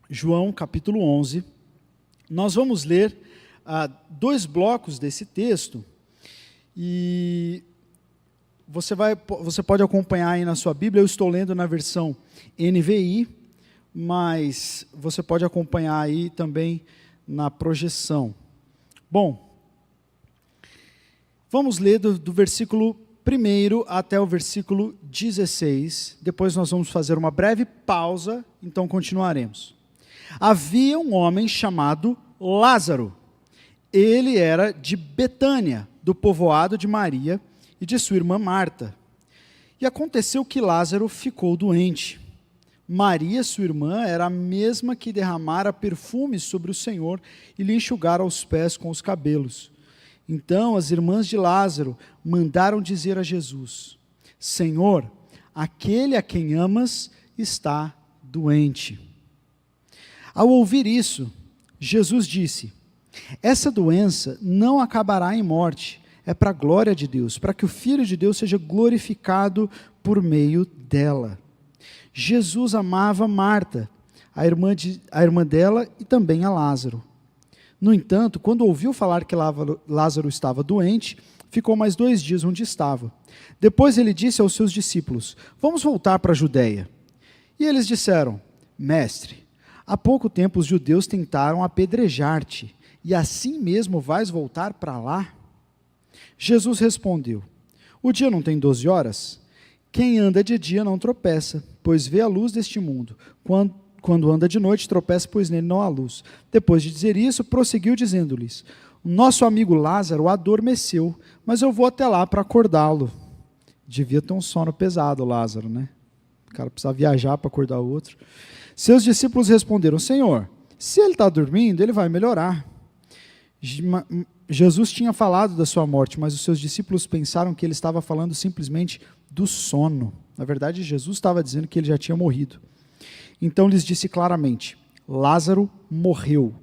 João capítulo 11. Nós vamos ler dois blocos desse texto e você pode acompanhar aí na sua Bíblia. Eu estou lendo na versão NVI, mas você pode acompanhar aí também na projeção. Bom, vamos ler do versículo 1 até o versículo 16. Depois nós vamos fazer uma breve pausa, então continuaremos. Havia um homem chamado Lázaro. Ele era de Betânia, do povoado de Maria e de sua irmã Marta. E aconteceu que Lázaro ficou doente. Maria, sua irmã, era a mesma que derramara perfume sobre o Senhor e lhe enxugara os pés com os cabelos. Então as irmãs de Lázaro mandaram dizer a Jesus: Senhor, aquele a quem amas está doente. Ao ouvir isso, Jesus disse: essa doença não acabará em morte, é para a glória de Deus, para que o Filho de Deus seja glorificado por meio dela. Jesus amava Marta, a irmã dela, e também a Lázaro. No entanto, quando ouviu falar que Lázaro estava doente, ficou mais 2 dias onde estava. Depois ele disse aos seus discípulos: vamos voltar para a Judeia. E eles disseram: Mestre, há pouco tempo os judeus tentaram apedrejar-te, e assim mesmo vais voltar para lá? Jesus respondeu: o dia não tem 12 horas? Quem anda de dia não tropeça, pois vê a luz deste mundo. Quando anda de noite, tropeça, pois nele não há luz. Depois de dizer isso, prosseguiu dizendo-lhes: o nosso amigo Lázaro adormeceu, mas eu vou até lá para acordá-lo. Devia ter um sono pesado, Lázaro, né? O cara precisa viajar para acordar o outro. Seus discípulos responderam: Senhor, se ele está dormindo, ele vai melhorar. Jesus tinha falado da sua morte, mas os seus discípulos pensaram que ele estava falando simplesmente do sono. Na verdade, Jesus estava dizendo que ele já tinha morrido. Então lhes disse claramente: Lázaro morreu,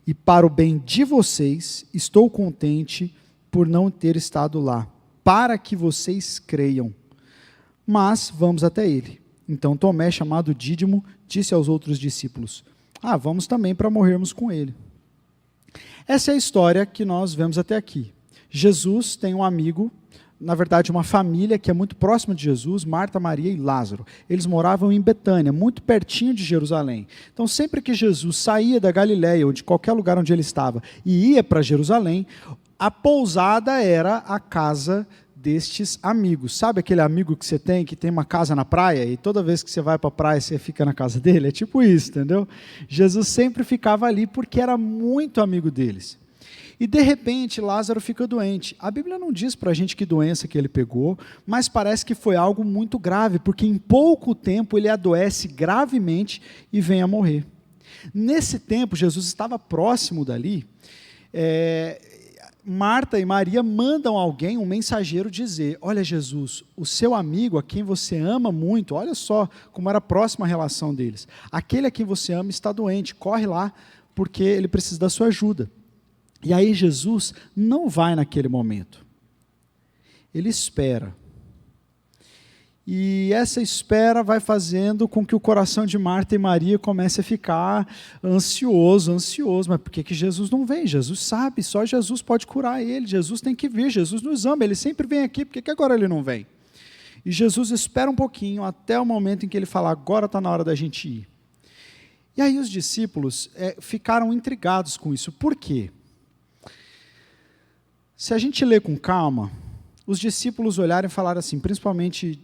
e para o bem de vocês, estou contente por não ter estado lá, para que vocês creiam. Mas vamos até ele. Então Tomé, chamado Dídimo, disse aos outros discípulos: vamos também para morrermos com ele. Essa é a história que nós vemos até aqui. Jesus tem um amigo, na verdade uma família que é muito próxima de Jesus, Marta, Maria e Lázaro. Eles moravam em Betânia, muito pertinho de Jerusalém. Então sempre que Jesus saía da Galileia ou de qualquer lugar onde ele estava e ia para Jerusalém, a pousada era a casa destes amigos. Sabe aquele amigo que você tem, que tem uma casa na praia, e toda vez que você vai para a praia, você fica na casa dele? É tipo isso, entendeu? Jesus sempre ficava ali porque era muito amigo deles. E de repente, Lázaro fica doente. A Bíblia não diz para a gente que doença que ele pegou, mas parece que foi algo muito grave, porque em pouco tempo ele adoece gravemente e vem a morrer. Nesse tempo, Jesus estava próximo dali. Marta e Maria mandam alguém, um mensageiro, dizer: olha, Jesus, o seu amigo, a quem você ama muito, olha só como era próxima a relação deles, aquele a quem você ama está doente, corre lá, porque ele precisa da sua ajuda. E aí Jesus não vai naquele momento, ele espera. E essa espera vai fazendo com que o coração de Marta e Maria comece a ficar ansioso. Mas por que Jesus não vem? Jesus sabe, só Jesus pode curar ele, Jesus tem que vir, Jesus nos ama, ele sempre vem aqui, por que agora ele não vem? E Jesus espera um pouquinho, até o momento em que ele fala: agora está na hora da gente ir. E aí os discípulos ficaram intrigados com isso. Por quê? Se a gente lê com calma, os discípulos olharam e falaram assim, principalmente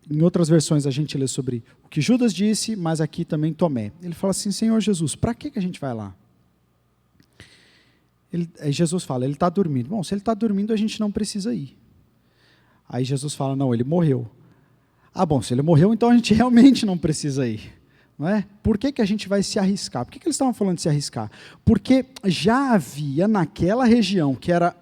em outras versões a gente lê sobre o que Judas disse, mas aqui também Tomé. Ele fala assim: Senhor Jesus, para que a gente vai lá? Aí Jesus fala: ele está dormindo. Bom, se ele está dormindo, a gente não precisa ir. Aí Jesus fala: não, ele morreu. Bom, se ele morreu, então a gente realmente não precisa ir. Não é? Por que a gente vai se arriscar? Por que eles estavam falando de se arriscar? Porque já havia naquela região, que era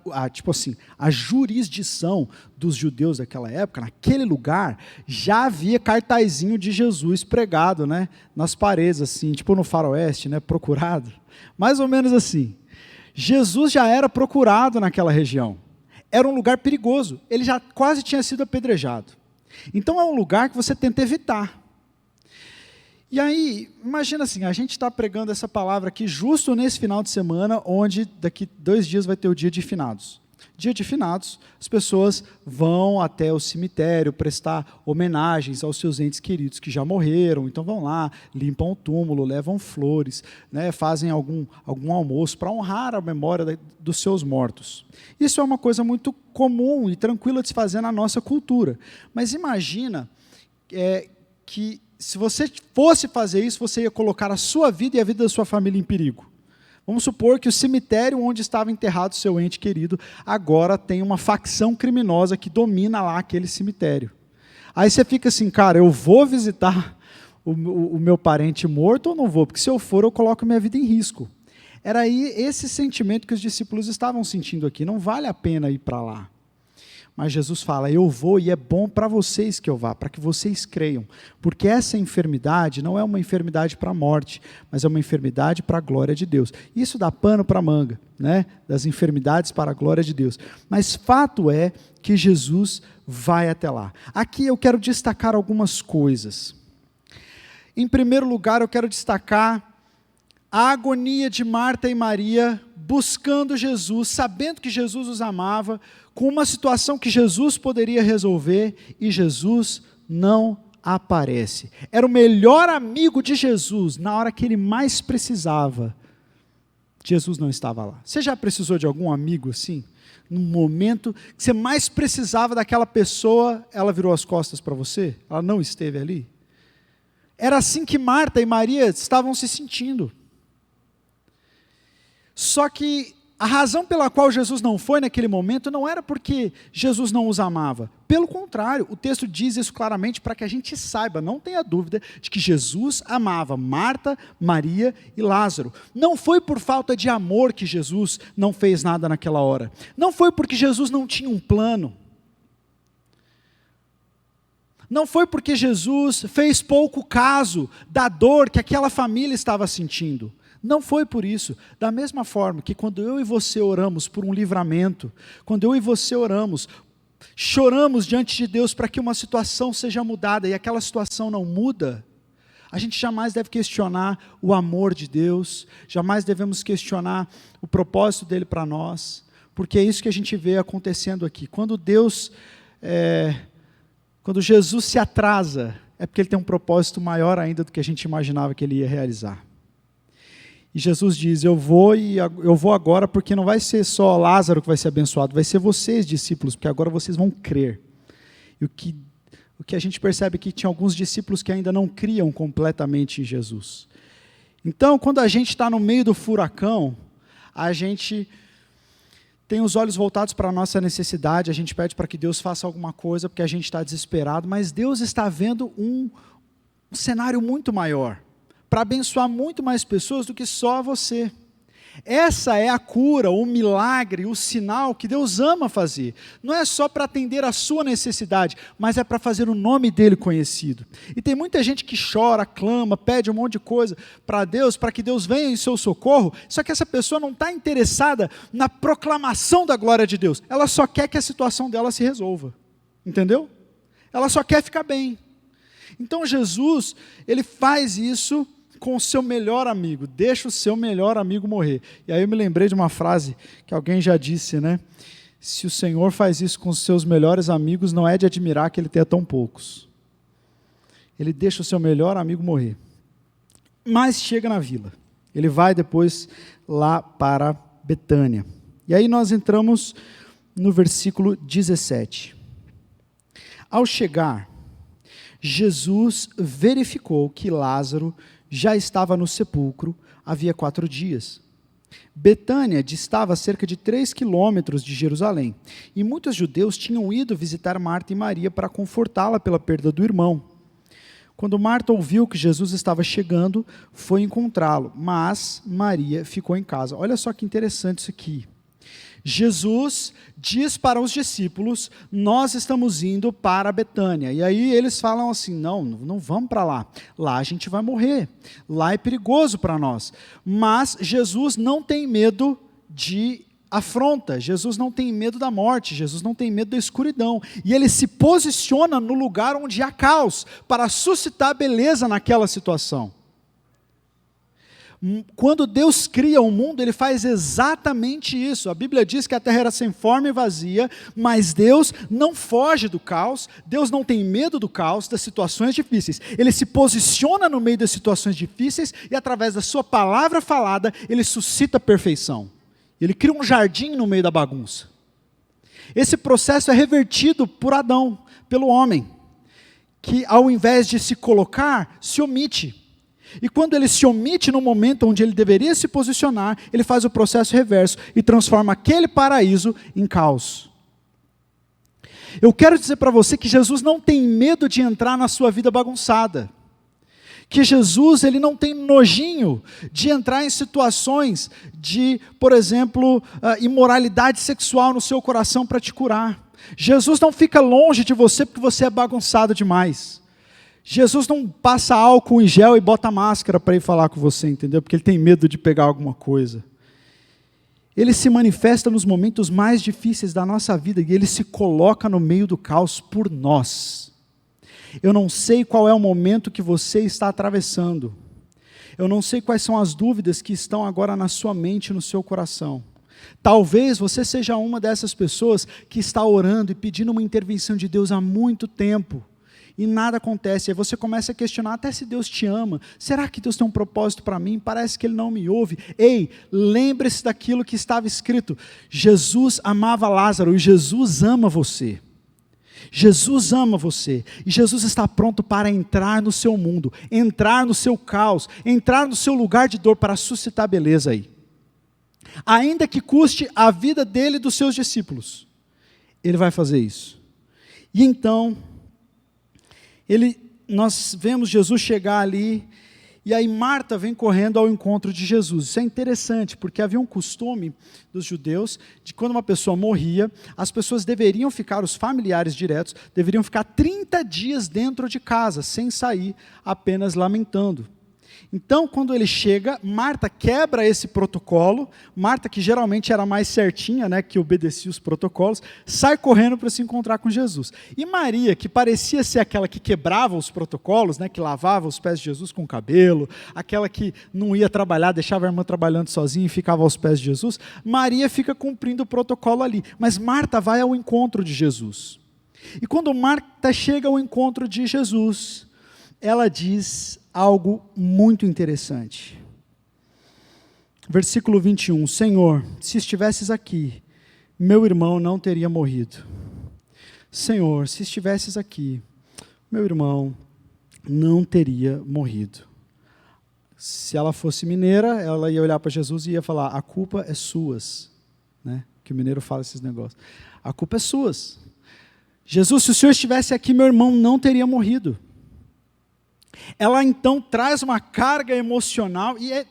a jurisdição dos judeus daquela época, naquele lugar, já havia cartazinho de Jesus pregado, né, nas paredes, assim, tipo no faroeste, né, procurado. Mais ou menos assim. Jesus já era procurado naquela região. Era um lugar perigoso. Ele já quase tinha sido apedrejado. Então é um lugar que você tenta evitar. E aí, imagina assim, a gente está pregando essa palavra aqui justo nesse final de semana, onde daqui 2 dias vai ter o dia de finados. Dia de finados, as pessoas vão até o cemitério prestar homenagens aos seus entes queridos que já morreram, então vão lá, limpam o túmulo, levam flores, né, fazem algum almoço para honrar a memória dos seus mortos. Isso é uma coisa muito comum e tranquila de se fazer na nossa cultura. Mas imagina que se você fosse fazer isso, você ia colocar a sua vida e a vida da sua família em perigo. Vamos supor que o cemitério onde estava enterrado seu ente querido, agora tem uma facção criminosa que domina lá aquele cemitério. Aí você fica assim, cara, eu vou visitar o meu parente morto ou não vou? Porque se eu for, eu coloco minha vida em risco. Era aí esse sentimento que os discípulos estavam sentindo aqui, não vale a pena ir para lá. Mas Jesus fala, eu vou e é bom para vocês que eu vá, para que vocês creiam. Porque essa enfermidade não é uma enfermidade para a morte, mas é uma enfermidade para a glória de Deus. Isso dá pano para a manga, né? Das enfermidades para a glória de Deus. Mas fato é que Jesus vai até lá. Aqui eu quero destacar algumas coisas. Em primeiro lugar, eu quero destacar a agonia de Marta e Maria buscando Jesus, sabendo que Jesus os amava, com uma situação que Jesus poderia resolver, e Jesus não aparece. Era o melhor amigo de Jesus, na hora que ele mais precisava. Jesus não estava lá. Você já precisou de algum amigo assim? No momento que você mais precisava daquela pessoa, ela virou as costas para você? Ela não esteve ali? Era assim que Marta e Maria estavam se sentindo. Só que a razão pela qual Jesus não foi naquele momento não era porque Jesus não os amava. Pelo contrário, o texto diz isso claramente para que a gente saiba, não tenha dúvida, de que Jesus amava Marta, Maria e Lázaro. Não foi por falta de amor que Jesus não fez nada naquela hora. Não foi porque Jesus não tinha um plano. Não foi porque Jesus fez pouco caso da dor que aquela família estava sentindo. Não foi por isso. Da mesma forma que quando eu e você oramos por um livramento, quando eu e você oramos, choramos diante de Deus para que uma situação seja mudada e aquela situação não muda, a gente jamais deve questionar o amor de Deus, jamais devemos questionar o propósito dele para nós, porque é isso que a gente vê acontecendo aqui. Quando Jesus se atrasa, é porque ele tem um propósito maior ainda do que a gente imaginava que ele ia realizar. E Jesus diz, eu vou agora porque não vai ser só Lázaro que vai ser abençoado, vai ser vocês, discípulos, porque agora vocês vão crer. E o que a gente percebe é que tinha alguns discípulos que ainda não criam completamente em Jesus. Então, quando a gente está no meio do furacão, a gente tem os olhos voltados para a nossa necessidade, a gente pede para que Deus faça alguma coisa, porque a gente está desesperado, mas Deus está vendo um cenário muito maior, para abençoar muito mais pessoas do que só você. Essa é a cura, o milagre, o sinal que Deus ama fazer. Não é só para atender a sua necessidade, mas é para fazer o nome dele conhecido. E tem muita gente que chora, clama, pede um monte de coisa para Deus, para que Deus venha em seu socorro, só que essa pessoa não está interessada na proclamação da glória de Deus. Ela só quer que a situação dela se resolva. Entendeu? Ela só quer ficar bem. Então Jesus, ele faz isso com o seu melhor amigo, deixa o seu melhor amigo morrer. E aí eu me lembrei de uma frase que alguém já disse, né? Se o Senhor faz isso com os seus melhores amigos, não é de admirar que ele tenha tão poucos. Ele deixa o seu melhor amigo morrer. Mas chega na vila. Ele vai depois lá para Betânia. E aí nós entramos no versículo 17. Ao chegar, Jesus verificou que Lázaro já estava no sepulcro havia 4 dias. Betânia distava a cerca de 3 quilômetros de Jerusalém, e muitos judeus tinham ido visitar Marta e Maria para confortá-la pela perda do irmão. Quando Marta ouviu que Jesus estava chegando, foi encontrá-lo, mas Maria ficou em casa. Olha só que interessante isso aqui. Jesus diz para os discípulos, nós estamos indo para Betânia. E aí eles falam assim, não vamos para lá. Lá a gente vai morrer. Lá é perigoso para nós. Mas Jesus não tem medo de afronta, Jesus não tem medo da morte, Jesus não tem medo da escuridão, e ele se posiciona no lugar onde há caos, para suscitar beleza naquela situação. Quando Deus cria o mundo, Ele faz exatamente isso. A Bíblia diz que a terra era sem forma e vazia, mas Deus não foge do caos, Deus não tem medo do caos, das situações difíceis. Ele se posiciona no meio das situações difíceis e através da sua palavra falada, Ele suscita a perfeição. Ele cria um jardim no meio da bagunça. Esse processo é revertido por Adão, pelo homem, que ao invés de se colocar, se omite. E quando ele se omite no momento onde ele deveria se posicionar, ele faz o processo reverso e transforma aquele paraíso em caos. Eu quero dizer para você que Jesus não tem medo de entrar na sua vida bagunçada. Que Jesus, ele não tem nojinho de entrar em situações de, por exemplo, imoralidade sexual no seu coração para te curar. Jesus não fica longe de você porque você é bagunçado demais. Jesus não passa álcool em gel e bota máscara para ir falar com você, entendeu? Porque ele tem medo de pegar alguma coisa. Ele se manifesta nos momentos mais difíceis da nossa vida e ele se coloca no meio do caos por nós. Eu não sei qual é o momento que você está atravessando. Eu não sei quais são as dúvidas que estão agora na sua mente e no seu coração. Talvez você seja uma dessas pessoas que está orando e pedindo uma intervenção de Deus há muito tempo. E nada acontece, aí você começa a questionar até se Deus te ama, será que Deus tem um propósito para mim? Parece que Ele não me ouve. Ei, lembre-se daquilo que estava escrito, Jesus amava Lázaro e Jesus ama você. Jesus ama você, e Jesus está pronto para entrar no seu mundo, entrar no seu caos, entrar no seu lugar de dor para suscitar beleza aí. Ainda que custe a vida dele e dos seus discípulos, Ele vai fazer isso. E então, nós vemos Jesus chegar ali, e aí Marta vem correndo ao encontro de Jesus. Isso é interessante, porque havia um costume dos judeus, de quando uma pessoa morria, as pessoas deveriam ficar, os familiares diretos, deveriam ficar 30 dias dentro de casa, sem sair, apenas lamentando. Então, quando ele chega, Marta quebra esse protocolo, Marta, que geralmente era mais certinha, né, que obedecia os protocolos, sai correndo para se encontrar com Jesus. E Maria, que parecia ser aquela que quebrava os protocolos, né, que lavava os pés de Jesus com o cabelo, aquela que não ia trabalhar, deixava a irmã trabalhando sozinha e ficava aos pés de Jesus, Maria fica cumprindo o protocolo ali. Mas Marta vai ao encontro de Jesus. E quando Marta chega ao encontro de Jesus, ela diz algo muito interessante. Versículo 21, Senhor, se estivesses aqui, meu irmão não teria morrido. Senhor, se estivesses aqui, meu irmão não teria morrido. Se ela fosse mineira, ela ia olhar para Jesus e ia falar, a culpa é suas. Né? Que o mineiro fala esses negócios. A culpa é suas. Jesus, se o Senhor estivesse aqui, meu irmão não teria morrido. Ela então traz uma carga emocional, e é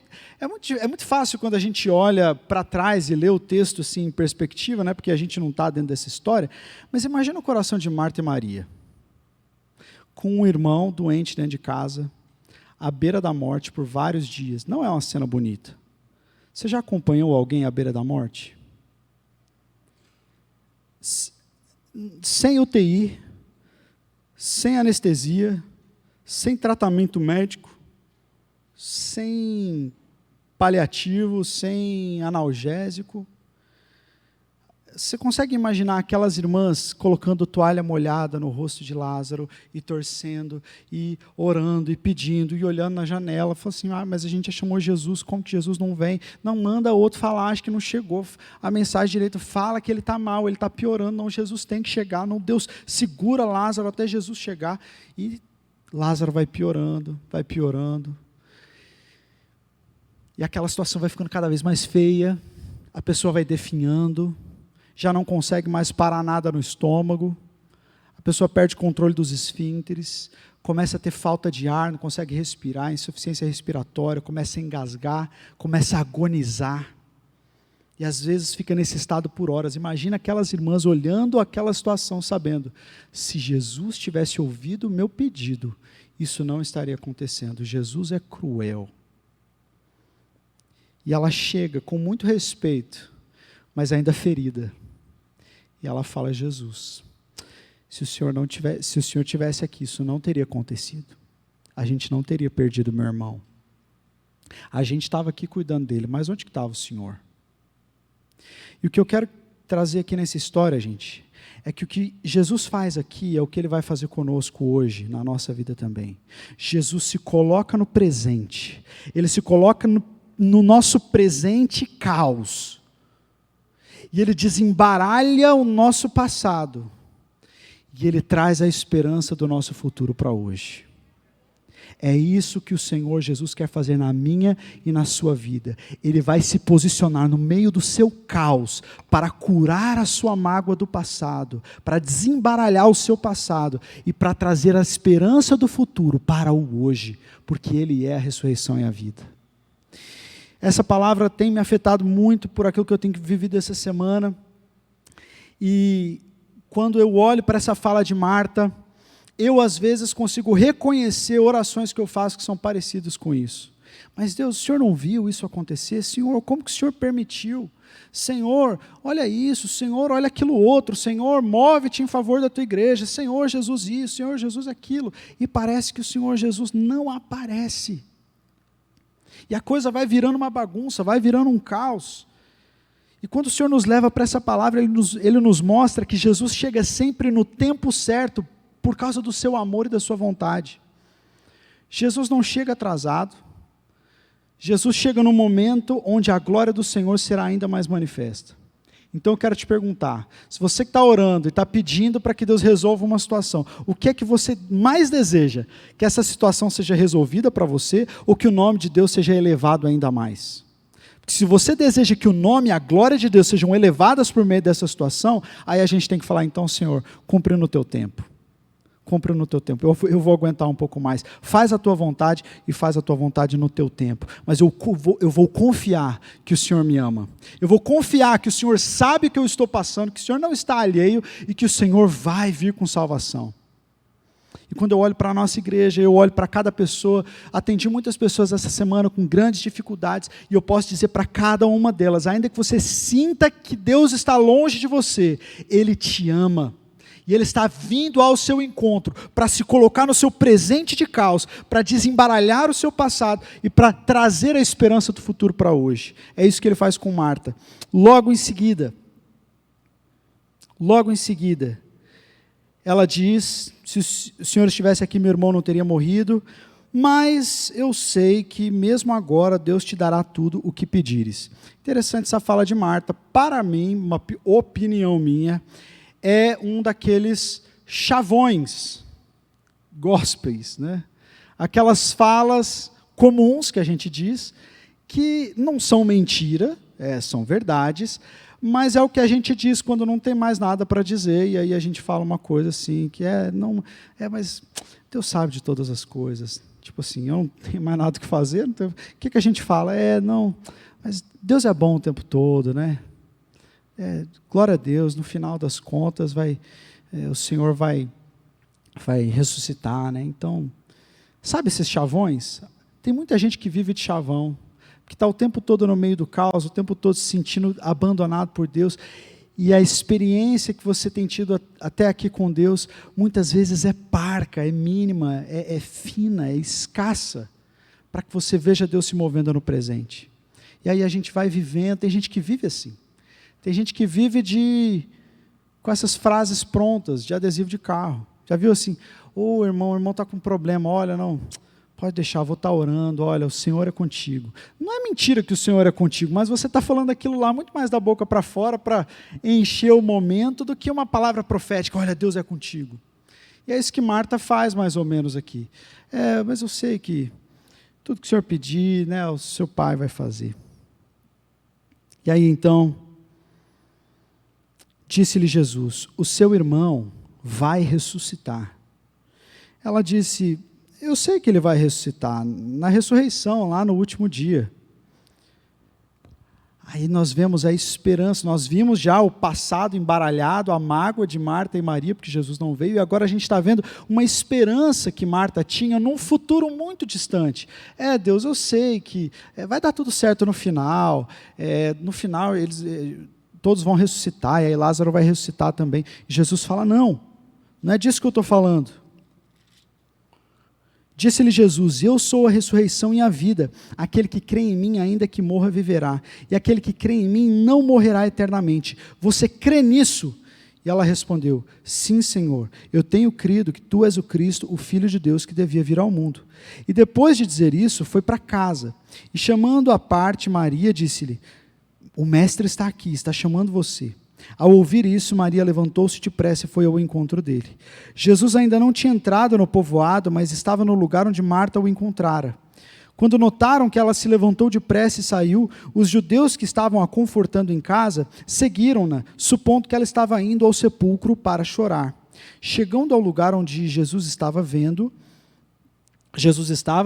muito fácil quando a gente olha para trás e lê o texto assim, em perspectiva, né, porque a gente não está dentro dessa história, mas imagina o coração de Marta e Maria, com um irmão doente dentro de casa, à beira da morte por vários dias. Não é uma cena bonita. Você já acompanhou alguém à beira da morte? Sem UTI, sem anestesia, sem tratamento médico, sem paliativo, sem analgésico. Você consegue imaginar aquelas irmãs colocando toalha molhada no rosto de Lázaro e torcendo, e orando, e pedindo, e olhando na janela, falando assim, mas a gente já chamou Jesus, como que Jesus não vem? Não, manda outro falar, acho que não chegou a mensagem direita, fala que ele está mal, ele está piorando, não, Jesus tem que chegar, não, Deus segura Lázaro até Jesus chegar, e Lázaro vai piorando, e aquela situação vai ficando cada vez mais feia, a pessoa vai definhando, já não consegue mais parar nada no estômago, a pessoa perde o controle dos esfínteres, começa a ter falta de ar, não consegue respirar, insuficiência respiratória, começa a engasgar, começa a agonizar, e às vezes fica nesse estado por horas. Imagina aquelas irmãs olhando aquela situação, sabendo, se Jesus tivesse ouvido o meu pedido, isso não estaria acontecendo. Jesus é cruel. E ela chega com muito respeito, mas ainda ferida. E ela fala: Jesus, se o Senhor tivesse aqui, isso não teria acontecido. A gente não teria perdido meu irmão. A gente estava aqui cuidando dele, mas onde que estava o Senhor? E o que eu quero trazer aqui nessa história, gente, é que o que Jesus faz aqui é o que Ele vai fazer conosco hoje, na nossa vida também. Jesus se coloca no presente. Ele se coloca no nosso presente caos. E Ele desembaralha o nosso passado. E Ele traz a esperança do nosso futuro para hoje. É isso que o Senhor Jesus quer fazer na minha e na sua vida. Ele vai se posicionar no meio do seu caos para curar a sua mágoa do passado, para desembaralhar o seu passado e para trazer a esperança do futuro para o hoje, porque Ele é a ressurreição e a vida. Essa palavra tem me afetado muito por aquilo que eu tenho vivido essa semana. E quando eu olho para essa fala de Marta, eu às vezes consigo reconhecer orações que eu faço que são parecidas com isso. Mas Deus, o Senhor não viu isso acontecer? Senhor, como que o Senhor permitiu? Senhor, olha isso, Senhor, olha aquilo outro, Senhor, move-te em favor da tua igreja, Senhor Jesus isso, Senhor Jesus aquilo. E parece que o Senhor Jesus não aparece. E a coisa vai virando uma bagunça, vai virando um caos. E quando o Senhor nos leva para essa palavra, Ele nos mostra que Jesus chega sempre no tempo certo, por causa do seu amor e da sua vontade. Jesus não chega atrasado. Jesus chega no momento onde a glória do Senhor será ainda mais manifesta. Então eu quero te perguntar, se você que está orando e está pedindo para que Deus resolva uma situação, o que é que você mais deseja? Que essa situação seja resolvida para você ou que o nome de Deus seja elevado ainda mais? Porque se você deseja que o nome e a glória de Deus sejam elevadas por meio dessa situação, aí a gente tem que falar: então, Senhor, cumpre no teu tempo. Cumpre no teu tempo, eu vou aguentar um pouco mais. Faz a tua vontade e faz a tua vontade no teu tempo. Mas eu vou confiar que o Senhor me ama. Eu vou confiar que o Senhor sabe o que eu estou passando, que o Senhor não está alheio e que o Senhor vai vir com salvação. E quando eu olho para a nossa igreja, eu olho para cada pessoa, atendi muitas pessoas essa semana com grandes dificuldades, e eu posso dizer para cada uma delas, ainda que você sinta que Deus está longe de você, Ele te ama. E Ele está vindo ao seu encontro para se colocar no seu presente de caos, para desembaralhar o seu passado e para trazer a esperança do futuro para hoje. É isso que Ele faz com Marta. Logo em seguida, ela diz: se o Senhor estivesse aqui, meu irmão não teria morrido, mas eu sei que mesmo agora Deus te dará tudo o que pedires. Interessante essa fala de Marta. Para mim, uma opinião minha, é um daqueles chavões, gospels, né? Aquelas falas comuns que a gente diz, que não são mentira, são verdades, mas é o que a gente diz quando não tem mais nada para dizer, e aí a gente fala uma coisa assim, que mas Deus sabe de todas as coisas, tipo assim, eu não tenho mais nada que fazer, o que a gente fala? Mas Deus é bom o tempo todo, né? Glória a Deus, no final das contas o Senhor vai ressuscitar, né? Então, sabe esses chavões? Tem muita gente que vive de chavão, que está o tempo todo no meio do caos, o tempo todo se sentindo abandonado por Deus, e a experiência que você tem tido até aqui com Deus, muitas vezes é parca, é mínima, é fina, é escassa, para que você veja Deus se movendo no presente. E aí a gente vai vivendo, tem gente que vive assim. Tem gente que vive com essas frases prontas, de adesivo de carro. Já viu assim? O irmão está com problema, olha, não, pode deixar, vou estar orando, olha, o Senhor é contigo. Não é mentira que o Senhor é contigo, mas você está falando aquilo lá muito mais da boca para fora, para encher o momento, do que uma palavra profética, olha, Deus é contigo. E é isso que Marta faz mais ou menos aqui. Mas eu sei que tudo que o Senhor pedir, né, o seu Pai vai fazer. E aí então, disse-lhe Jesus: o seu irmão vai ressuscitar. Ela disse: eu sei que ele vai ressuscitar, na ressurreição, lá no último dia. Aí nós vemos a esperança, nós vimos já o passado embaralhado, a mágoa de Marta e Maria, porque Jesus não veio, e agora a gente está vendo uma esperança que Marta tinha num futuro muito distante. Deus, eu sei que vai dar tudo certo no final, todos vão ressuscitar, e aí Lázaro vai ressuscitar também. E Jesus fala, não é disso que eu estou falando. Disse-lhe Jesus, eu sou a ressurreição e a vida, aquele que crê em mim, ainda que morra, viverá, e aquele que crê em mim não morrerá eternamente. Você crê nisso? E ela respondeu, sim, Senhor, eu tenho crido que tu és o Cristo, o Filho de Deus que devia vir ao mundo. E depois de dizer isso, foi para casa, e chamando à parte Maria, disse-lhe, o Mestre está aqui, está chamando você. Ao ouvir isso, Maria levantou-se depressa e foi ao encontro dele. Jesus ainda não tinha entrado no povoado, mas estava no lugar onde Marta o encontrara. Quando notaram que ela se levantou depressa e saiu, os judeus que estavam a confortando em casa seguiram-na, supondo que ela estava indo ao sepulcro para chorar. Chegando ao lugar onde Jesus estava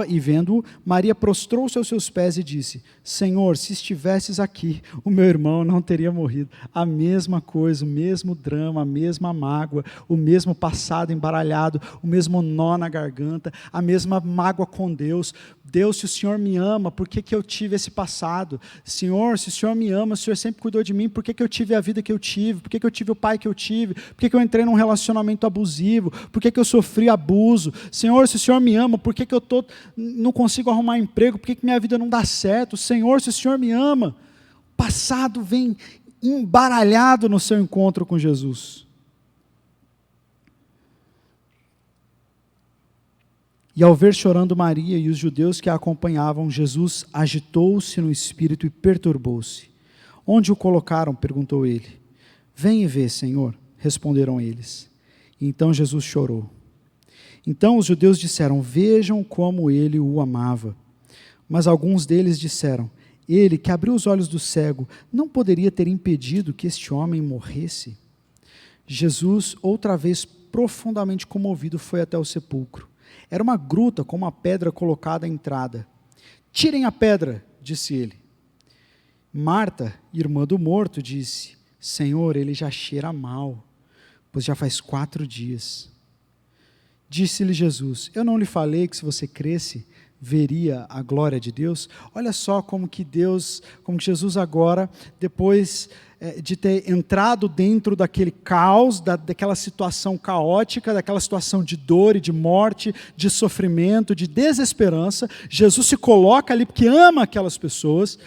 e vendo-o, Maria prostrou-se aos seus pés e disse, Senhor, se estivesses aqui, o meu irmão não teria morrido. A mesma coisa, o mesmo drama, a mesma mágoa, o mesmo passado embaralhado, o mesmo nó na garganta, a mesma mágoa com Deus. Deus, se o Senhor me ama, por que eu tive esse passado? Senhor, se o Senhor me ama, o Senhor sempre cuidou de mim, por que eu tive a vida que eu tive? Por que eu tive o pai que eu tive? Por que eu entrei num relacionamento abusivo? Por que eu sofri abuso? Senhor, se o Senhor me ama, por que eu não consigo arrumar emprego? Por que minha vida não dá certo? Senhor, se o Senhor me ama, o passado vem embaralhado no seu encontro com Jesus. E ao ver chorando Maria e os judeus que a acompanhavam, Jesus agitou-se no espírito e perturbou-se. Onde o colocaram? Perguntou ele. Vem e vê, Senhor, responderam eles. E então Jesus chorou. Então os judeus disseram, vejam como ele o amava. Mas alguns deles disseram, ele que abriu os olhos do cego, não poderia ter impedido que este homem morresse? Jesus, outra vez profundamente comovido, foi até o sepulcro. Era uma gruta com uma pedra colocada à entrada. Tirem a pedra, disse ele. Marta, irmã do morto, disse, Senhor, ele já cheira mal, pois já faz 4 dias. Disse-lhe Jesus, eu não lhe falei que se você cresce, veria a glória de Deus? Olha só como que Jesus agora, depois de ter entrado dentro daquele caos, daquela situação caótica, daquela situação de dor e de morte, de sofrimento, de desesperança, Jesus se coloca ali porque ama aquelas pessoas,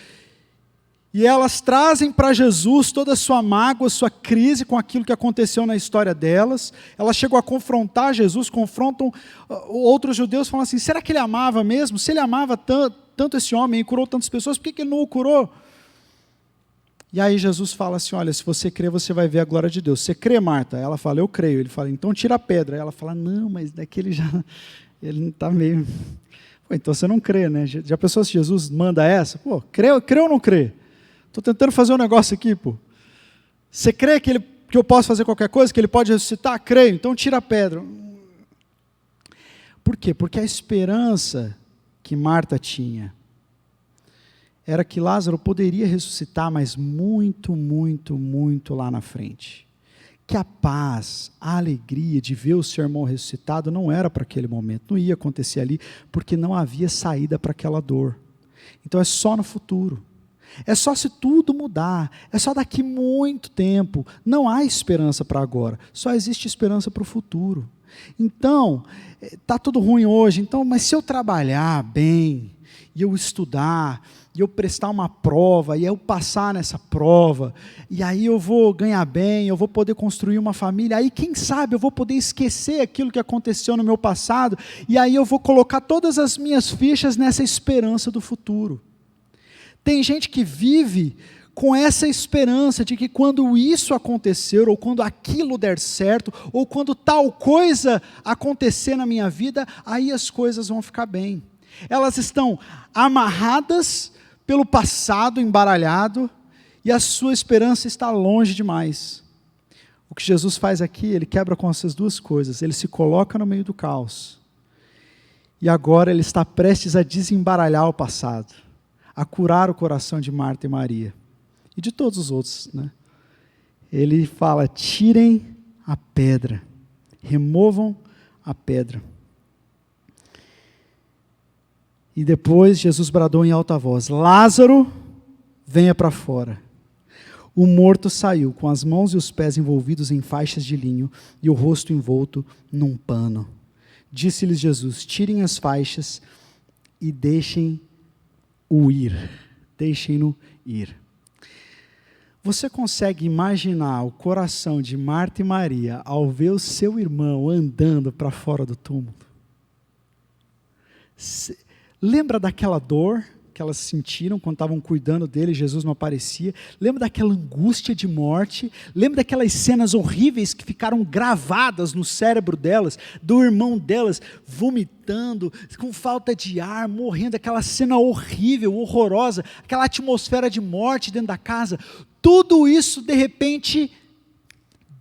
e elas trazem para Jesus toda a sua mágoa, sua crise com aquilo que aconteceu na história delas. Elas chegam a confrontar Jesus, confrontam outros judeus, falam assim, será que ele amava mesmo? Se ele amava tanto esse homem e curou tantas pessoas, por que ele não o curou? E aí Jesus fala assim, olha, se você crê, você vai ver a glória de Deus. Você crê, Marta? Ela fala, eu creio. Ele fala, então tira a pedra. Ela fala, não, mas daquele ele não está meio... Pô, então você não crê, né? Já pensou se Jesus manda essa? Pô, crê ou não crê? Estou tentando fazer um negócio aqui, pô. Você crê que eu posso fazer qualquer coisa, que ele pode ressuscitar? Creio, então tira a pedra. Por quê? Porque a esperança que Marta tinha era que Lázaro poderia ressuscitar, mas muito, muito, muito lá na frente. Que a paz, a alegria de ver o seu irmão ressuscitado não era para aquele momento, não ia acontecer ali, porque não havia saída para aquela dor. Então é só no futuro. É só se tudo mudar, é só daqui muito tempo. Não há esperança para agora, só existe esperança para o futuro. Então, está tudo ruim hoje, então, mas se eu trabalhar bem, e eu estudar, e eu prestar uma prova, e eu passar nessa prova, e aí eu vou ganhar bem, eu vou poder construir uma família, aí quem sabe eu vou poder esquecer aquilo que aconteceu no meu passado, e aí eu vou colocar todas as minhas fichas nessa esperança do futuro. Tem gente que vive com essa esperança de que quando isso acontecer, ou quando aquilo der certo, ou quando tal coisa acontecer na minha vida, aí as coisas vão ficar bem. Elas estão amarradas pelo passado embaralhado, e a sua esperança está longe demais. O que Jesus faz aqui, ele quebra com essas duas coisas, ele se coloca no meio do caos, e agora ele está prestes a desembaralhar o passado, a curar o coração de Marta e Maria, e de todos os outros, né? Ele fala, tirem a pedra, removam a pedra. E depois Jesus bradou em alta voz, Lázaro, venha para fora. O morto saiu com as mãos e os pés envolvidos em faixas de linho e o rosto envolto num pano. Disse-lhes Jesus: tirem as faixas e deixem-o ir. Deixem-no ir. Você consegue imaginar o coração de Marta e Maria ao ver o seu irmão andando para fora do túmulo? Lembra daquela dor que elas sentiram quando estavam cuidando dele e Jesus não aparecia? Lembra daquela angústia de morte? Lembra daquelas cenas horríveis que ficaram gravadas no cérebro delas, do irmão delas vomitando, com falta de ar, morrendo, aquela cena horrível, horrorosa, aquela atmosfera de morte dentro da casa? Tudo isso, de repente,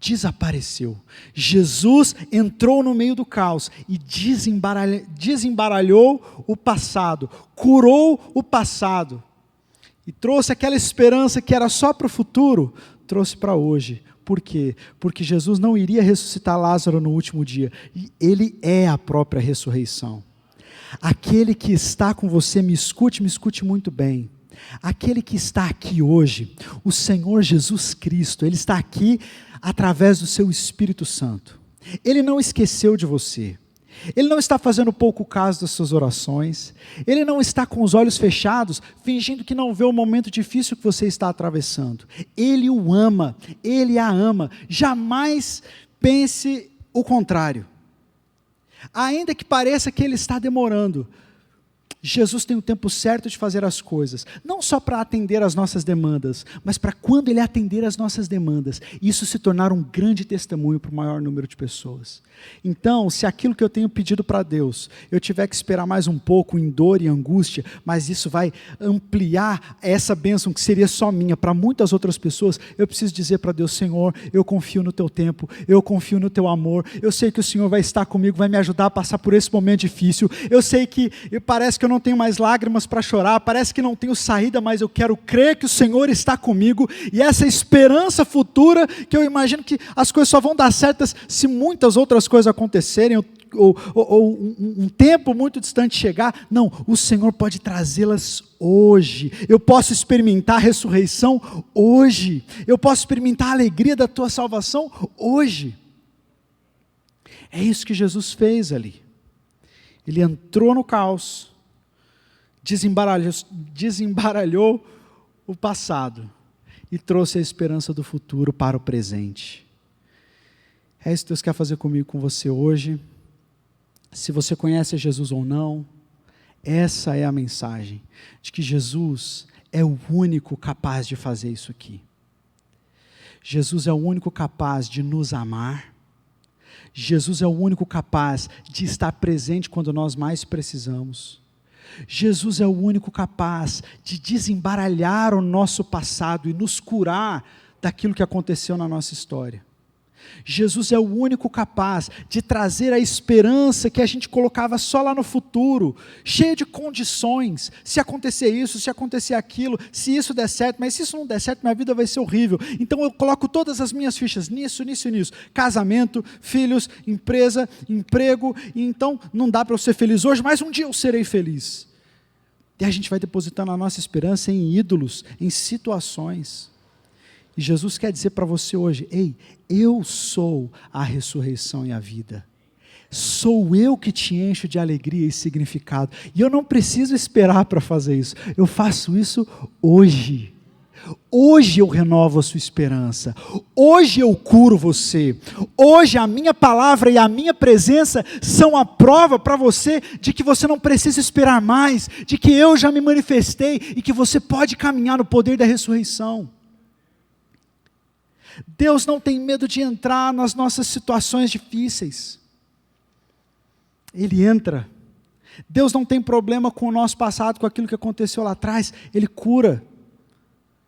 desapareceu. Jesus entrou no meio do caos e desembaralhou o passado, curou o passado e trouxe aquela esperança que era só para o futuro, trouxe para hoje. Por quê? Porque Jesus não iria ressuscitar Lázaro no último dia, e Ele é a própria ressurreição. Aquele que está com você, me escute muito bem. Aquele que está aqui hoje, o Senhor Jesus Cristo, Ele está aqui através do seu Espírito Santo. Ele não esqueceu de você. Ele não está fazendo pouco caso das suas orações. Ele não está com os olhos fechados, fingindo que não vê o momento difícil que você está atravessando. Ele o ama, Ele a ama. Jamais pense o contrário. Ainda que pareça que Ele está demorando, Jesus tem o tempo certo de fazer as coisas, não só para atender às nossas demandas, mas para quando Ele atender às nossas demandas, isso se tornar um grande testemunho para o maior número de pessoas. Então, se aquilo que eu tenho pedido para Deus, eu tiver que esperar mais um pouco em dor e angústia, mas isso vai ampliar essa bênção que seria só minha para muitas outras pessoas, eu preciso dizer para Deus: Senhor, eu confio no Teu tempo, eu confio no Teu amor, eu sei que o Senhor vai estar comigo, vai me ajudar a passar por esse momento difícil, eu sei que parece que eu não tenho mais lágrimas para chorar, parece que não tenho saída, mas eu quero crer que o Senhor está comigo, e essa esperança futura, que eu imagino que as coisas só vão dar certas se muitas outras coisas acontecerem, ou um tempo muito distante chegar. Não, o Senhor pode trazê-las hoje. Eu posso experimentar a ressurreição hoje, eu posso experimentar a alegria da tua salvação hoje. É isso que Jesus fez ali. Ele entrou no caos, desembaralhou o passado e trouxe a esperança do futuro para o presente. É isso que Deus quer fazer comigo, com você hoje. Se você conhece Jesus ou não, essa é a mensagem, de que Jesus é o único capaz de fazer isso aqui. Jesus é o único capaz de nos amar. Jesus é o único capaz de estar presente quando nós mais precisamos. Jesus é o único capaz de desembaralhar o nosso passado e nos curar daquilo que aconteceu na nossa história. Jesus é o único capaz de trazer a esperança que a gente colocava só lá no futuro, cheia de condições. Se acontecer isso, se acontecer aquilo, se isso der certo, mas se isso não der certo, minha vida vai ser horrível. Então eu coloco todas as minhas fichas nisso, nisso e nisso. Casamento, filhos, empresa, emprego, e então não dá para eu ser feliz hoje, mas um dia eu serei feliz. E a gente vai depositando a nossa esperança em ídolos, em situações. E Jesus quer dizer para você hoje: ei, eu sou a ressurreição e a vida. Sou eu que te encho de alegria e significado. E eu não preciso esperar para fazer isso. Eu faço isso hoje. Hoje eu renovo a sua esperança. Hoje eu curo você. Hoje a minha palavra e a minha presença são a prova para você de que você não precisa esperar mais, de que eu já me manifestei e que você pode caminhar no poder da ressurreição. Deus não tem medo de entrar nas nossas situações difíceis. Ele entra. Deus não tem problema com o nosso passado, com aquilo que aconteceu lá atrás. Ele cura.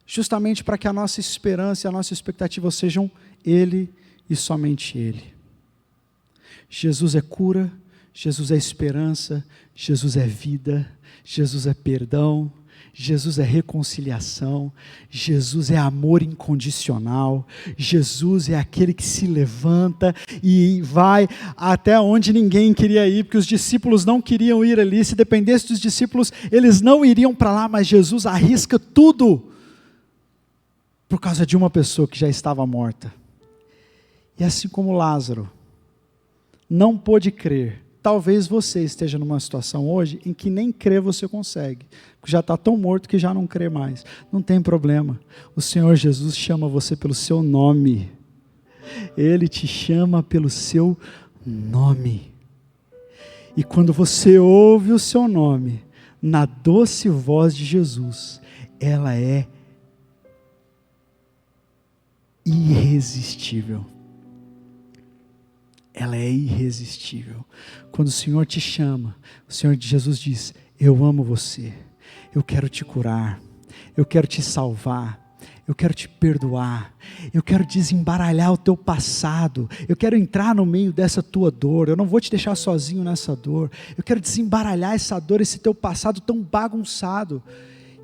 Justamente para que a nossa esperança e a nossa expectativa sejam Ele e somente Ele. Jesus é cura, Jesus é esperança, Jesus é vida, Jesus é perdão, Jesus é reconciliação, Jesus é amor incondicional, Jesus é aquele que se levanta e vai até onde ninguém queria ir, porque os discípulos não queriam ir ali. Se dependesse dos discípulos, eles não iriam para lá, mas Jesus arrisca tudo por causa de uma pessoa que já estava morta. E assim como Lázaro não pôde crer, talvez você esteja numa situação hoje em que nem crer você consegue, porque já está tão morto que já não crê mais. Não tem problema, o Senhor Jesus chama você pelo seu nome. Ele te chama pelo seu nome. E quando você ouve o seu nome, na doce voz de Jesus, ela é irresistível. Ela é irresistível. Quando o Senhor te chama, o Senhor Jesus diz: eu amo você, eu quero te curar, eu quero te salvar, eu quero te perdoar, eu quero desembaralhar o teu passado, eu quero entrar no meio dessa tua dor, eu não vou te deixar sozinho nessa dor, eu quero desembaralhar essa dor, esse teu passado tão bagunçado.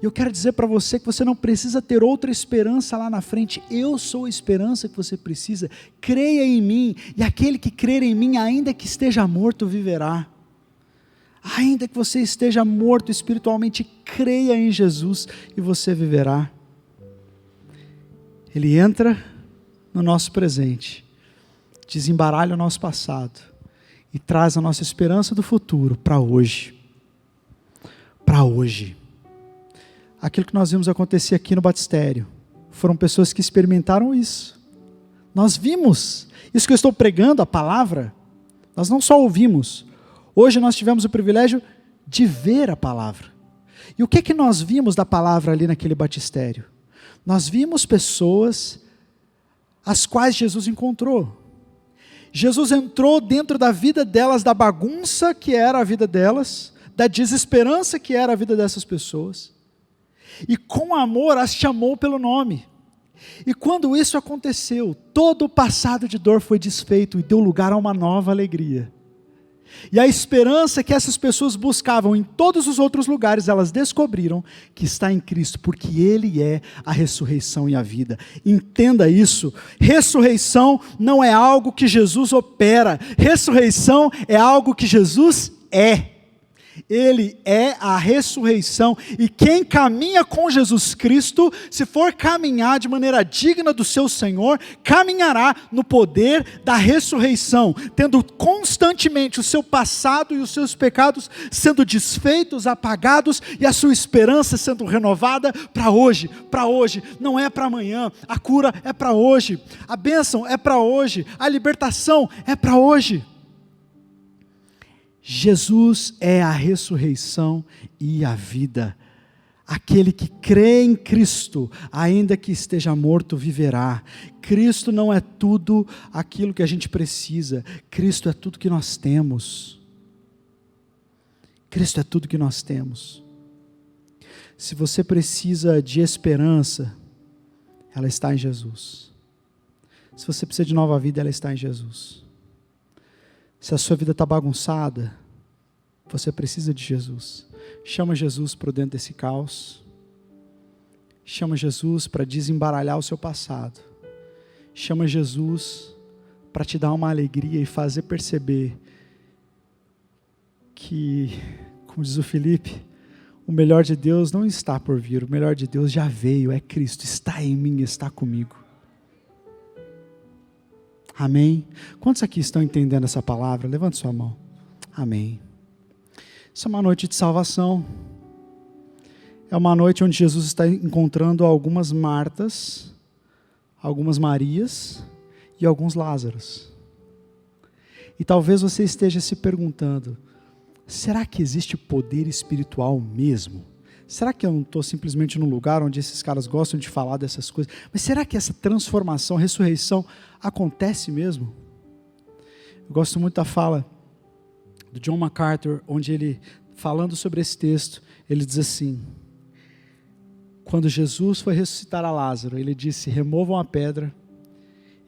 E eu quero dizer para você que você não precisa ter outra esperança lá na frente. Eu sou a esperança que você precisa. Creia em mim, e aquele que crer em mim, ainda que esteja morto, viverá. Ainda que você esteja morto espiritualmente, creia em Jesus e você viverá. Ele entra no nosso presente, desembaralha o nosso passado e traz a nossa esperança do futuro para hoje. Para hoje. Aquilo que nós vimos acontecer aqui no batistério, foram pessoas que experimentaram isso. Nós vimos, isso que eu estou pregando, a palavra, nós não só ouvimos, hoje nós tivemos o privilégio de ver a palavra. E o que nós vimos da palavra ali naquele batistério? Nós vimos pessoas as quais Jesus encontrou. Jesus entrou dentro da vida delas, da bagunça que era a vida delas, da desesperança que era a vida dessas pessoas. E com amor as chamou pelo nome. E quando isso aconteceu, todo o passado de dor foi desfeito e deu lugar a uma nova alegria. E a esperança que essas pessoas buscavam em todos os outros lugares, elas descobriram que está em Cristo, porque Ele é a ressurreição e a vida. Entenda isso, ressurreição não é algo que Jesus opera, ressurreição é algo que Jesus é. Ele é a ressurreição, e quem caminha com Jesus Cristo, se for caminhar de maneira digna do seu Senhor, caminhará no poder da ressurreição, tendo constantemente o seu passado e os seus pecados sendo desfeitos, apagados, e a sua esperança sendo renovada para hoje, não é para amanhã. A cura é para hoje, a bênção é para hoje, a libertação é para hoje. Jesus é a ressurreição e a vida. Aquele que crê em Cristo, ainda que esteja morto, viverá. Cristo não é tudo aquilo que a gente precisa. Cristo é tudo que nós temos. Cristo é tudo que nós temos. Se você precisa de esperança, ela está em Jesus. Se você precisa de nova vida, ela está em Jesus. Se a sua vida está bagunçada, você precisa de Jesus. Chama Jesus para dentro desse caos. Chama Jesus para desembaralhar o seu passado. Chama Jesus para te dar uma alegria e fazer perceber que, como diz o Felipe, o melhor de Deus não está por vir, o melhor de Deus já veio, é Cristo, está em mim, está comigo. Amém? Quantos aqui estão entendendo essa palavra? Levante sua mão. Amém. Isso é uma noite de salvação. É uma noite onde Jesus está encontrando algumas Martas, algumas Marias e alguns Lázaros. E talvez você esteja se perguntando: será que existe poder espiritual mesmo? Será que eu não estou simplesmente num lugar onde esses caras gostam de falar dessas coisas? Mas será que essa transformação, ressurreição, acontece mesmo? Eu gosto muito da fala do John MacArthur, onde ele, falando sobre esse texto, ele diz assim: quando Jesus foi ressuscitar a Lázaro, ele disse: removam a pedra.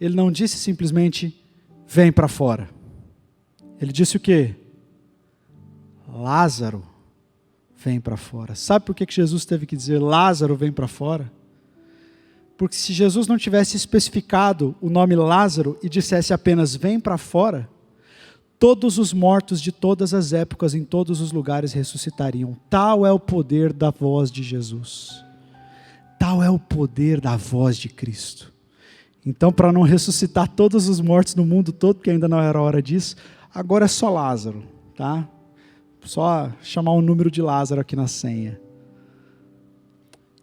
Ele não disse simplesmente: vem para fora. Ele disse o quê? Lázaro, vem para fora. Sabe por que Jesus teve que dizer Lázaro, vem para fora? Porque se Jesus não tivesse especificado o nome Lázaro e dissesse apenas vem para fora, todos os mortos de todas as épocas, em todos os lugares, ressuscitariam. Tal é o poder da voz de Jesus. Tal é o poder da voz de Cristo. Então, para não ressuscitar todos os mortos no mundo todo, porque ainda não era hora disso, agora é só Lázaro, tá? Só chamar o número de Lázaro aqui na senha.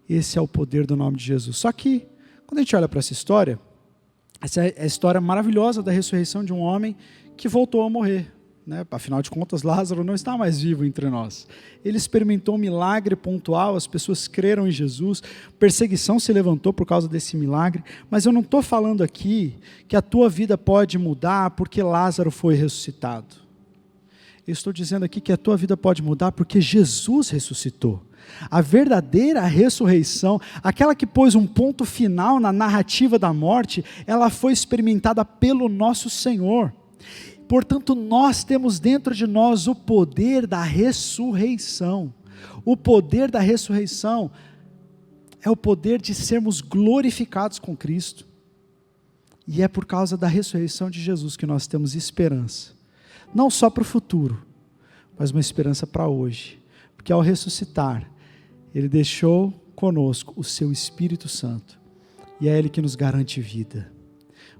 Esse é o poder do nome de Jesus. Só que, quando a gente olha para essa é a história maravilhosa da ressurreição de um homem que voltou a morrer. Né? Afinal de contas, Lázaro não está mais vivo entre nós. Ele experimentou um milagre pontual, as pessoas creram em Jesus, perseguição se levantou por causa desse milagre, mas eu não estou falando aqui que a tua vida pode mudar porque Lázaro foi ressuscitado. Eu estou dizendo aqui que a tua vida pode mudar porque Jesus ressuscitou. A verdadeira ressurreição, aquela que pôs um ponto final na narrativa da morte, ela foi experimentada pelo nosso Senhor. Portanto, nós temos dentro de nós o poder da ressurreição. O poder da ressurreição é o poder de sermos glorificados com Cristo. E é por causa da ressurreição de Jesus que nós temos esperança. Não só para o futuro, mas uma esperança para hoje. Porque ao ressuscitar, Ele deixou conosco o seu Espírito Santo. E é Ele que nos garante vida.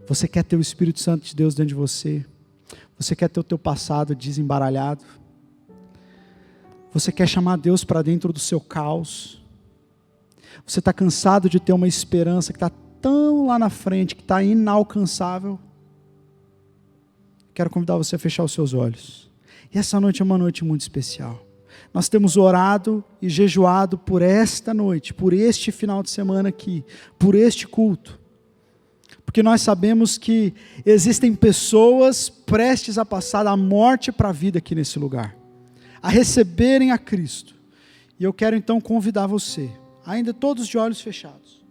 Você quer ter o Espírito Santo de Deus dentro de você? Você quer ter o teu passado desembaralhado? Você quer chamar Deus para dentro do seu caos? Você está cansado de ter uma esperança que está tão lá na frente, que está inalcançável? Quero convidar você a fechar os seus olhos. E essa noite é uma noite muito especial. Nós temos orado e jejuado por esta noite, por este final de semana aqui, por este culto. Porque nós sabemos que existem pessoas prestes a passar da morte para a vida aqui nesse lugar, a receberem a Cristo. E eu quero então convidar você, ainda todos de olhos fechados,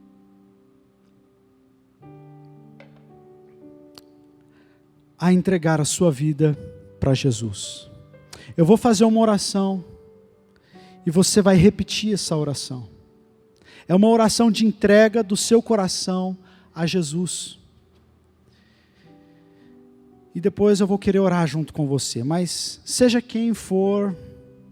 a entregar a sua vida para Jesus. Eu vou fazer uma oração e você vai repetir essa oração. É uma oração de entrega do seu coração a Jesus. E depois eu vou querer orar junto com você, mas seja quem for,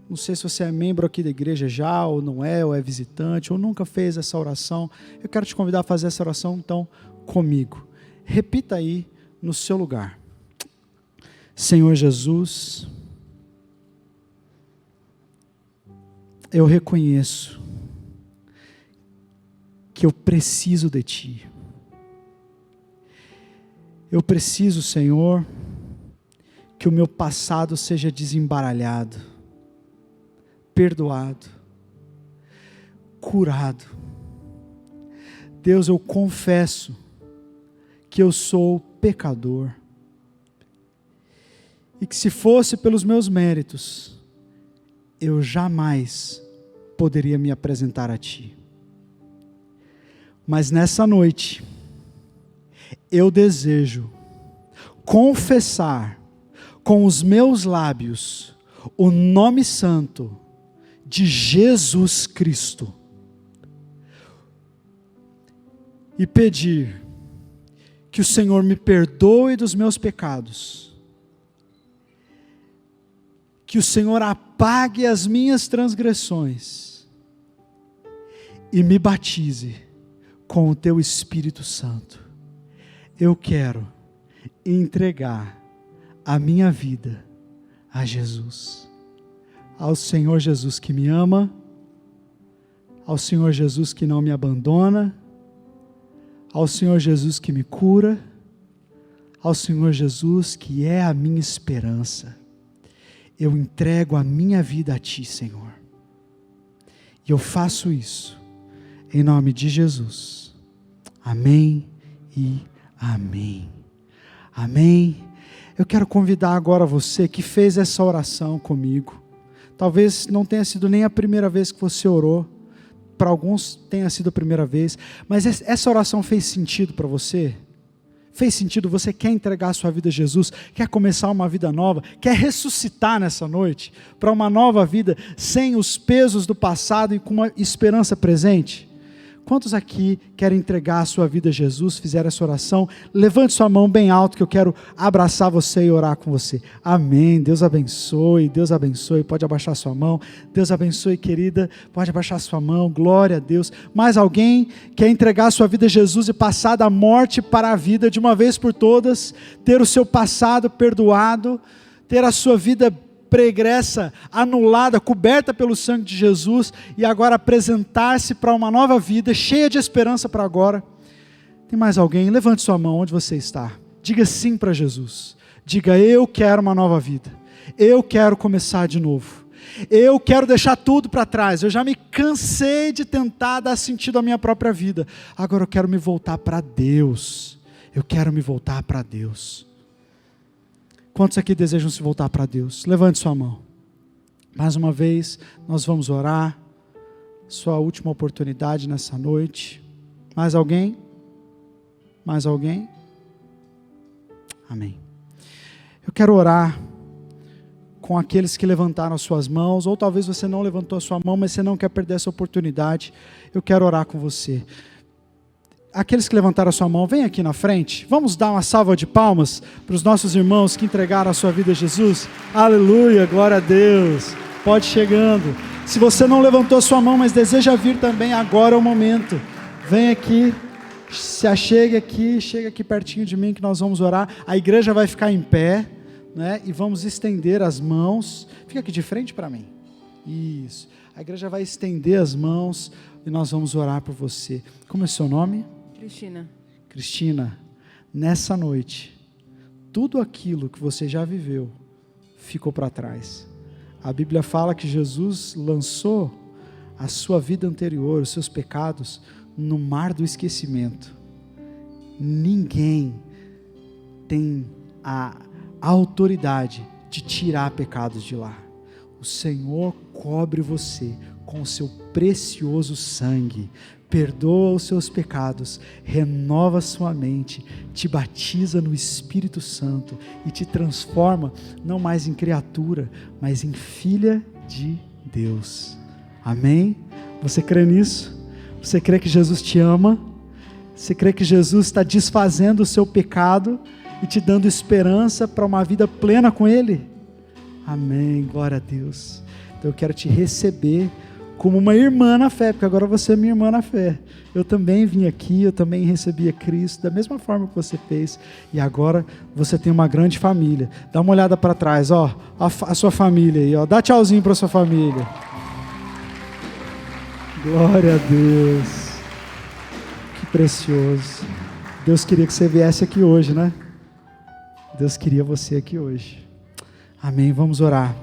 não sei se você é membro aqui da igreja já, ou não é, ou é visitante, ou nunca fez essa oração, eu quero te convidar a fazer essa oração então comigo. Repita aí no seu lugar. Senhor Jesus, eu reconheço que eu preciso de Ti. Eu preciso, Senhor, que o meu passado seja desembaralhado, perdoado, curado. Deus, eu confesso que eu sou pecador e que se fosse pelos meus méritos, eu jamais poderia me apresentar a Ti. Mas nessa noite, eu desejo confessar com os meus lábios o nome santo de Jesus Cristo e pedir que o Senhor me perdoe dos meus pecados, que o Senhor apague as minhas transgressões e me batize com o Teu Espírito Santo. Eu quero entregar a minha vida a Jesus, ao Senhor Jesus que me ama, ao Senhor Jesus que não me abandona, ao Senhor Jesus que me cura, ao Senhor Jesus que é a minha esperança. Eu entrego a minha vida a Ti, Senhor, e eu faço isso em nome de Jesus. Amém e amém. Amém. Eu quero convidar agora você que fez essa oração comigo. Talvez não tenha sido nem a primeira vez que você orou. Para alguns tenha sido a primeira vez. Mas essa oração fez sentido para você? Fez sentido? Você quer entregar a sua vida a Jesus? Quer começar uma vida nova? Quer ressuscitar nessa noite? Para uma nova vida sem os pesos do passado e com uma esperança presente? Quantos aqui querem entregar a sua vida a Jesus, fizeram essa oração? Levante sua mão bem alto que eu quero abraçar você e orar com você. Amém. Deus abençoe, Deus abençoe. Pode abaixar sua mão. Deus abençoe, querida. Pode abaixar sua mão. Glória a Deus. Mais alguém quer entregar a sua vida a Jesus e passar da morte para a vida de uma vez por todas? Ter o seu passado perdoado? Ter a sua vida pregressa, anulada, coberta pelo sangue de Jesus, e agora apresentar-se para uma nova vida, cheia de esperança para agora? Tem mais alguém? Levante sua mão onde você está. Diga sim para Jesus. Diga: eu quero uma nova vida. Eu quero começar de novo. Eu quero deixar tudo para trás. Eu já me cansei de tentar dar sentido à minha própria vida. Agora eu quero me voltar para Deus. Eu quero me voltar para Deus. Quantos aqui desejam se voltar para Deus? Levante sua mão. Mais uma vez, nós vamos orar. Sua última oportunidade nessa noite. Mais alguém? Mais alguém? Amém. Eu quero orar com aqueles que levantaram as suas mãos, ou talvez você não levantou a sua mão, mas você não quer perder essa oportunidade. Eu quero orar com você. Aqueles que levantaram a sua mão, vem aqui na frente. Vamos dar uma salva de palmas para os nossos irmãos que entregaram a sua vida a Jesus. Aleluia, glória a Deus. Pode chegando. Se você não levantou a sua mão, mas deseja vir também, agora é o momento. Vem aqui, se achegue aqui, chega aqui pertinho de mim que nós vamos orar. A igreja vai ficar em pé, né? E vamos estender as mãos. Fica aqui de frente para mim. Isso. A igreja vai estender as mãos e nós vamos orar por você. Como é seu nome? Cristina. Cristina, nessa noite, tudo aquilo que você já viveu ficou para trás. A Bíblia fala que Jesus lançou a sua vida anterior, os seus pecados, no mar do esquecimento. Ninguém tem a autoridade de tirar pecados de lá. O Senhor cobre você com o seu precioso sangue, perdoa os seus pecados, renova sua mente, te batiza no Espírito Santo e te transforma não mais em criatura, mas em filha de Deus. Amém? Você crê nisso? Você crê que Jesus te ama? Você crê que Jesus está desfazendo o seu pecado e te dando esperança para uma vida plena com Ele? Amém, glória a Deus. Então eu quero te receber como uma irmã na fé, porque agora você é minha irmã na fé. Eu também vim aqui, eu também recebi a Cristo, da mesma forma que você fez, e agora você tem uma grande família. Dá uma olhada para trás, ó, a sua família aí, ó. Dá tchauzinho para a sua família. Glória a Deus. Que precioso. Deus queria que você viesse aqui hoje, né? Deus queria você aqui hoje. Amém, vamos orar.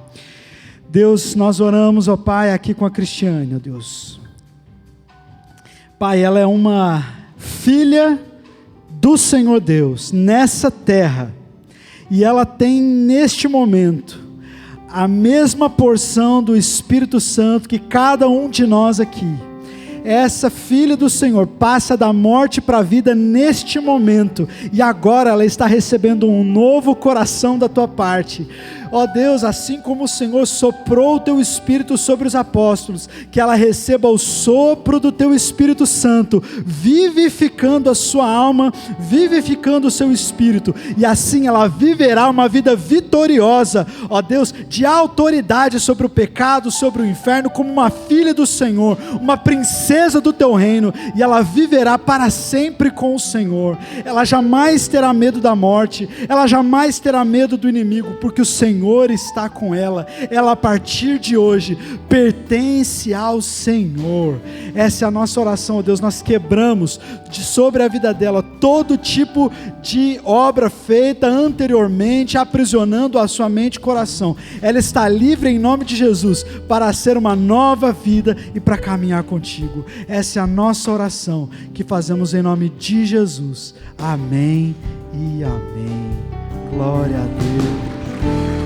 Deus, nós oramos, ó Pai, aqui com a Cristiane, ó Deus. Pai, ela é uma filha do Senhor Deus, nessa terra, e ela tem neste momento a mesma porção do Espírito Santo que cada um de nós aqui. Essa filha do Senhor passa da morte para a vida neste momento, e agora ela está recebendo um novo coração da tua parte. Ó Deus, assim como o Senhor soprou o teu Espírito sobre os apóstolos, que ela receba o sopro do teu Espírito Santo, vivificando a sua alma, vivificando o seu espírito, e assim ela viverá uma vida vitoriosa, ó Deus, de autoridade sobre o pecado, sobre o inferno, como uma filha do Senhor, uma princesa do teu reino, e ela viverá para sempre com o Senhor. Ela jamais terá medo da morte, ela jamais terá medo do inimigo, porque o Senhor está com ela. Ela a partir de hoje pertence ao Senhor. Essa é a nossa oração, ó Deus. Nós quebramos sobre a vida dela todo tipo de obra feita anteriormente, aprisionando a sua mente e coração. Ela está livre em nome de Jesus para ser uma nova vida e para caminhar contigo. Essa é a nossa oração que fazemos em nome de Jesus. Amém e amém. Glória a Deus.